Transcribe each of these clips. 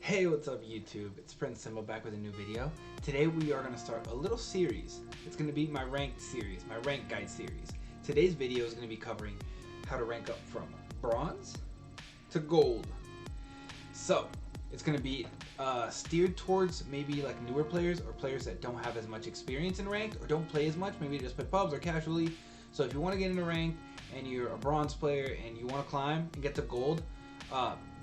Hey, what's up YouTube? It's Prince Simba back with a new video. Today we are going to start a little series. It's going to be my ranked series, my rank guide series. Today's video is going to be covering how to rank up from bronze to gold. So, it's going to be steered towards maybe like newer players or players that don't have as much experience in ranked or don't play as much, maybe just play pubs or casually. So if you want to get into ranked and you're a bronze player and you want to climb and get to gold,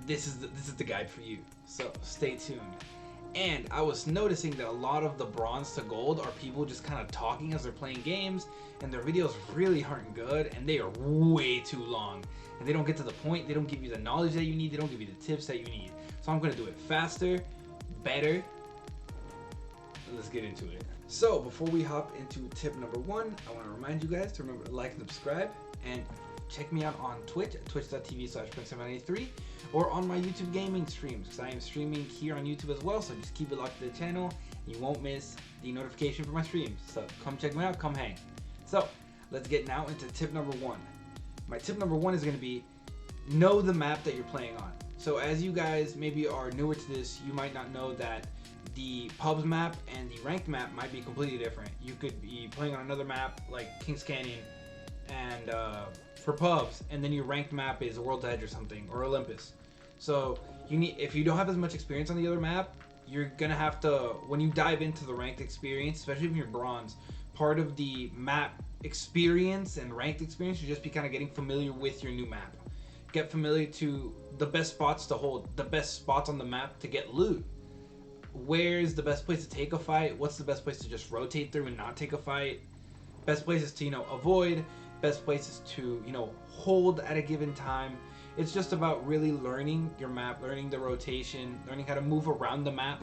this is the guide for you, so stay tuned. And I was noticing that a lot of the bronze to gold are people just kind of talking as they're playing games, and their videos really aren't good, and they are way too long, and they don't get to the point. They don't give you the knowledge that you need. They don't give you the tips that you need. So I'm going to do it faster, better. Let's get into it. So before we hop into tip number one, I want to remind you guys to remember to like and subscribe, and check me out on Twitch at twitch.tv/prince793 or on my YouTube gaming streams, because I am streaming here on YouTube as well, so just keep it locked to the channel. You won't miss the notification for my streams, so come check me out, come hang. So let's get now into tip number one. My tip number one is going to be know the map that you're playing on. So as you guys maybe are newer to this, you might not know that the pubs map and the ranked map might be completely different. You could be playing on another map like Kings Canyon and for pubs, and then your ranked map is World's Edge or something, or Olympus. So you need, if you don't have as much experience on the other map, you're gonna have to, when you dive into the ranked experience, especially if you're bronze, part of the map experience and ranked experience should just be kind of getting familiar with your new map. Get familiar to the best spots to hold, the best spots on the map to get loot. Where's the best place to take a fight? What's the best place to just rotate through and not take a fight? Best places to, avoid. Best places to, hold at a given time. It's just about really learning your map, learning the rotation, learning how to move around the map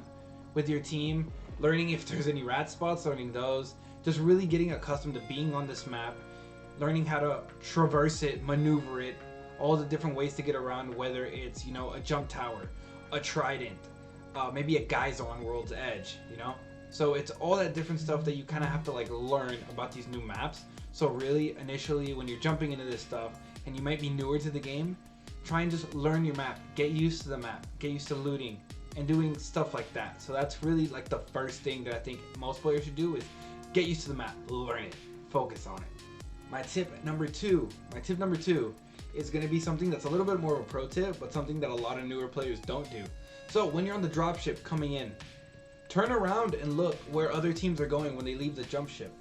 with your team, learning if there's any rat spots, learning those. Just really getting accustomed to being on this map, learning how to traverse it, maneuver it, all the different ways to get around, whether it's, a jump tower, a trident, maybe a geyser on World's Edge, So it's all that different stuff that you kind of have to learn about these new maps. So really, initially, when you're jumping into this stuff and you might be newer to the game, try and just learn your map, get used to the map, get used to looting and doing stuff like that. So that's really the first thing that I think most players should do is get used to the map, learn it, focus on it. My tip number two is going to be something that's a little bit more of a pro tip, but something that a lot of newer players don't do. So when you're on the dropship coming in, turn around and look where other teams are going when they leave the jump ship,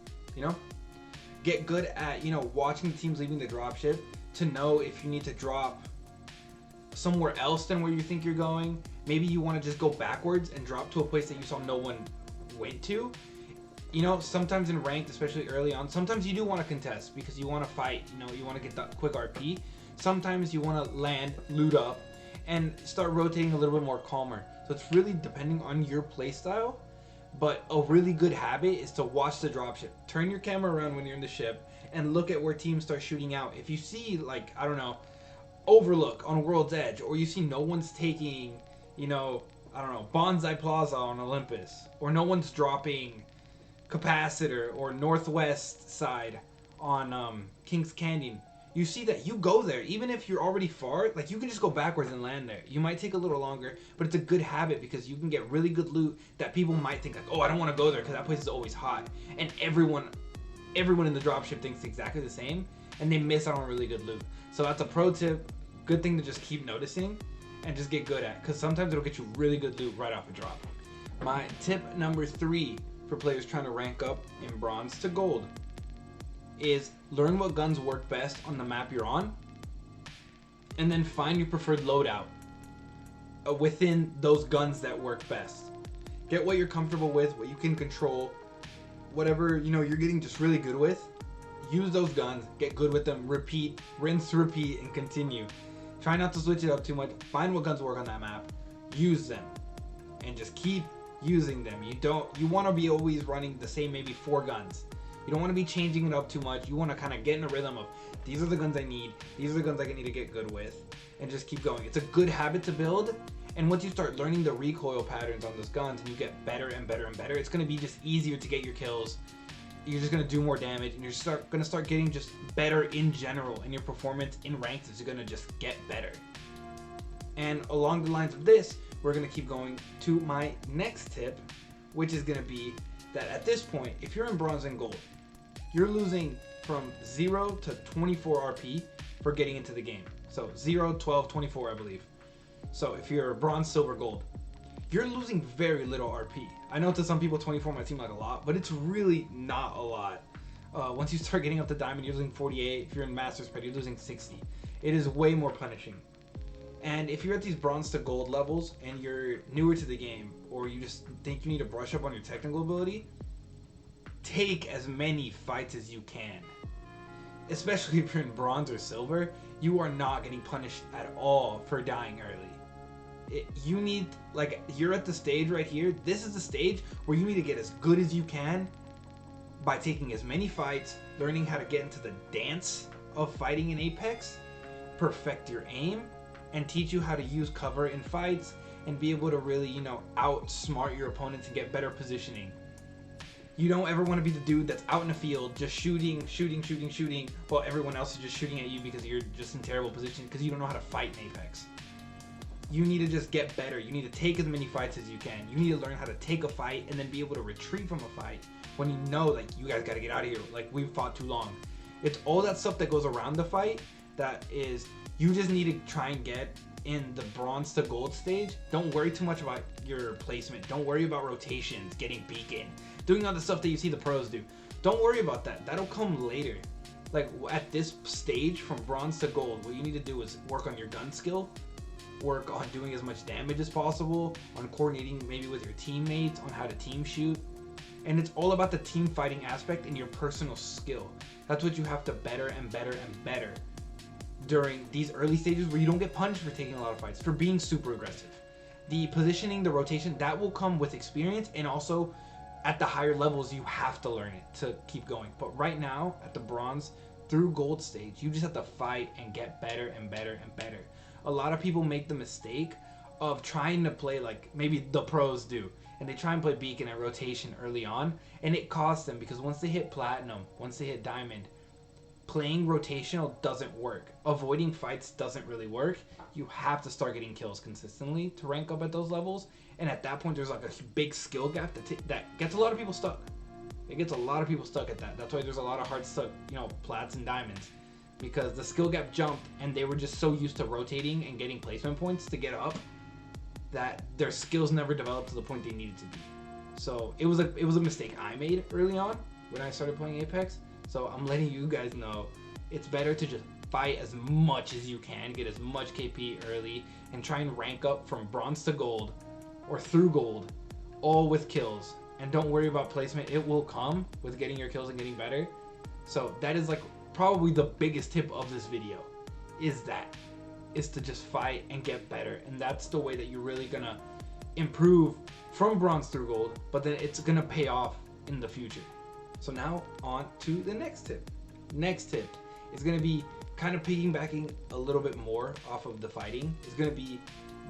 Get good at, watching the teams leaving the dropship to know if you need to drop somewhere else than where you think you're going. Maybe you want to just go backwards and drop to a place that you saw no one went to. Sometimes in ranked, especially early on, sometimes you do want to contest because you want to fight, you want to get that quick RP. Sometimes you want to land, loot up, and start rotating a little bit more calmer. So it's really depending on your play style. But a really good habit is to watch the dropship. Turn your camera around when you're in the ship and look at where teams start shooting out. If you see, Overlook on World's Edge, or you see no one's taking, Bonsai Plaza on Olympus, or no one's dropping Capacitor or Northwest side on Kings Canyon, you see that you go there. Even if you're already far, you can just go backwards and land there. You might take a little longer, but it's a good habit because you can get really good loot that people might think oh, I don't want to go there because that place is always hot. And everyone in the dropship thinks exactly the same, and they miss out on really good loot. So that's a pro tip, good thing to just keep noticing and just get good at, because sometimes it'll get you really good loot right off a drop. My tip number 3 for players trying to rank up in bronze to gold is learn what guns work best on the map you're on, and then find your preferred loadout within those guns that work best. Get what you're comfortable with, what you can control, whatever you're getting just really good with. Use those guns, get good with them, repeat, rinse, repeat, and continue. Try not to switch it up too much. Find what guns work on that map, use them, and just keep using them. You want to be always running the same maybe 4 guns. You don't want to be changing it up too much. You want to kind of get in a rhythm of, these are the guns I need, these are the guns I need to get good with, and just keep going. It's a good habit to build, and once you start learning the recoil patterns on those guns and you get better and better and better, it's going to be just easier to get your kills. You're just going to do more damage, and you're going to start getting just better in general, and your performance in ranked is going to just get better. And along the lines of this, we're going to keep going to my next tip, which is going to be that at this point, if you're in bronze and gold, you're losing from 0 to 24 RP for getting into the game. So 0, 12, 24, I believe. So if you're bronze, silver, gold, you're losing very little RP. I know to some people 24 might seem like a lot, but it's really not a lot. Once you start getting up to diamond, you're losing 48. If you're in master's pet, you're losing 60. It is way more punishing. And if you're at these bronze to gold levels and you're newer to the game, or you just think you need to brush up on your technical ability, take as many fights as you can. Especially if you're in bronze or silver, you are not getting punished at all for dying early. You need, like, you're at the stage right here. This is the stage where you need to get as good as you can by taking as many fights, learning how to get into the dance of fighting in Apex, perfect your aim, and teach you how to use cover in fights and be able to really, outsmart your opponents and get better positioning. You don't ever want to be the dude that's out in the field just shooting, while everyone else is just shooting at you because you're just in terrible position because you don't know how to fight in Apex. You need to just get better. You need to take as many fights as you can. You need to learn how to take a fight and then be able to retreat from a fight when you know, like, you guys got to get out of here. Like, we've fought too long. It's all that stuff that goes around the fight that is, you just need to try and get in the bronze to gold stage. Don't worry too much about your placement. Don't worry about rotations, getting beacon, doing all the stuff that you see the pros do. Don't worry about that. That'll come later. Like, at this stage from bronze to gold, what you need to do is work on your gun skill, work on doing as much damage as possible, on coordinating maybe with your teammates, on how to team shoot. And it's all about the team fighting aspect and your personal skill. That's what you have to better and better and better during these early stages where you don't get punished for taking a lot of fights, for being super aggressive. The positioning, the rotation, that will come with experience, and also at the higher levels you have to learn it to keep going. But right now, at the bronze through gold stage, you just have to fight and get better and better and better. A lot of people make the mistake of trying to play like maybe the pros do, and they try and play beacon and rotation early on, and it costs them because once they hit platinum, once they hit diamond, playing rotational doesn't work. Avoiding fights doesn't really work. You have to start getting kills consistently to rank up at those levels, and at that point there's like a big skill gap that gets a lot of people stuck. It gets a lot of people stuck at that. That's why there's a lot of hard stuck, plats and diamonds, because the skill gap jumped and they were just so used to rotating and getting placement points to get up that their skills never developed to the point they needed to be. So it was a mistake I made early on when I started playing Apex. So I'm letting you guys know it's better to just fight as much as you can, get as much KP early, and try and rank up from bronze to gold or through gold, all with kills. And don't worry about placement. It will come with getting your kills and getting better. So that is like probably the biggest tip of this video, is to just fight and get better. And that's the way that you're really gonna improve from bronze through gold, but then it's gonna pay off in the future. So now on to the next tip. Next tip is gonna be kind of piggybacking a little bit more off of the fighting. It's gonna be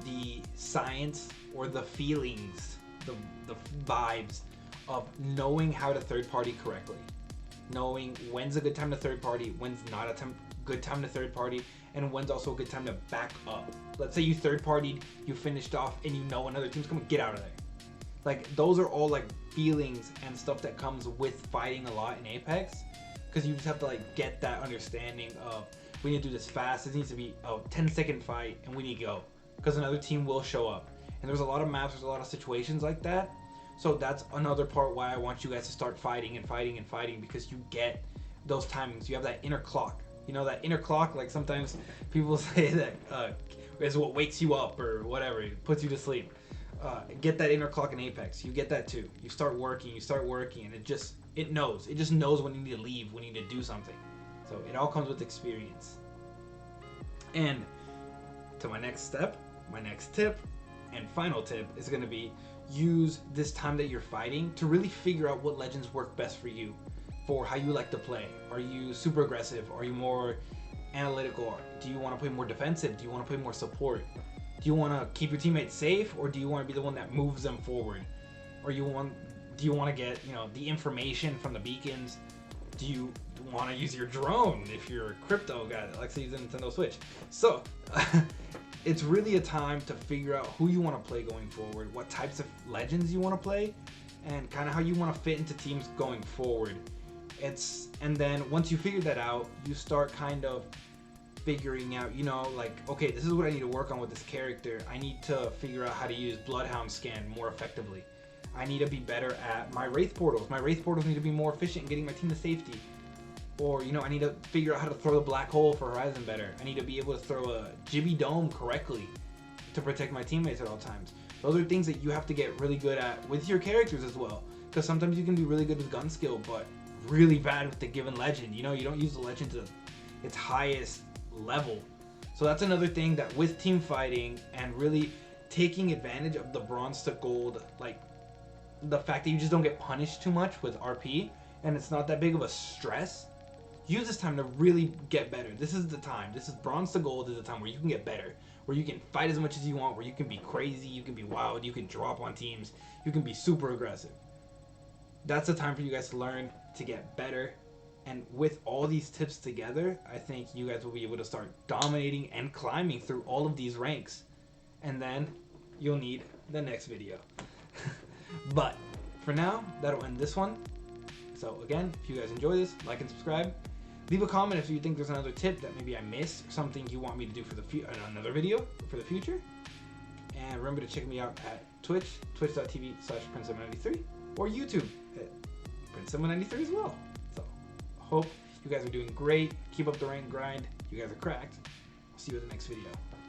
the science or the feelings, the vibes of knowing how to third party correctly. Knowing when's a good time to third party, when's not a good time to third party, and when's also a good time to back up. Let's say you third partied, you finished off, and you know another team's coming, get out of there. Like, those are all like feelings and stuff that comes with fighting a lot in Apex, because you just have to like get that understanding of, we need to do this fast, this needs to be a 10-second fight, and we need to go, because another team will show up. And there's a lot of maps, there's a lot of situations like that. So that's another part why I want you guys to start fighting and fighting and fighting, because you get those timings. You have that inner clock. You know, that inner clock, like sometimes people say that is what wakes you up or whatever, it puts you to sleep. Get that inner clock in Apex. You get that too. You start working, and it just knows when you need to leave, when you need to do something. So it all comes with experience. And to my next step, my next tip and final tip is going to be, use this time that you're fighting to really figure out what legends work best for you, for how you like to play. Are you super aggressive? Are you more analytical? Do you want to play more defensive? Do you want to play more support? Do you want to keep your teammates safe, or do you want to be the one that moves them forward? Or do you want to get, the information from the beacons Do you want to use your drone if you're a crypto guy that likes to use the Nintendo Switch? So it's really a time to figure out who you want to play going forward, what types of legends you want to play, and kind of how you want to fit into teams going forward. And then once you figure that out, you start kind of figuring out, you know, like, okay, this is what I need to work on with this character. I need to figure out how to use Bloodhound Scan more effectively. I need to be better at my Wraith Portals. My Wraith Portals need to be more efficient in getting my team to safety. Or, you know, I need to figure out how to throw the Black Hole for Horizon better. I need to be able to throw a Jibby Dome correctly to protect my teammates at all times. Those are things that you have to get really good at with your characters as well. Because sometimes you can be really good with gun skill, but really bad with the given legend. You know, you don't use the legend to its highest level. So that's another thing that with team fighting and really taking advantage of the bronze to gold, like the fact that you just don't get punished too much with RP and it's not that big of a stress, use this time to really get better. This is the time. This is bronze to gold is the time where you can get better, where you can fight as much as you want, where you can be crazy, you can be wild, you can drop on teams, you can be super aggressive. That's the time for you guys to learn to get better. And with all these tips together, I think you guys will be able to start dominating and climbing through all of these ranks. And then you'll need the next video. But for now, that'll end this one. So again, if you guys enjoy this, like and subscribe. Leave a comment if you think there's another tip that maybe I missed, or something you want me to do for another video for the future. And remember to check me out at Twitch, twitch.tv/Prince793, or YouTube at Prince793 as well. So hope you guys are doing great. Keep up the rank grind. You guys are cracked. I'll see you in the next video.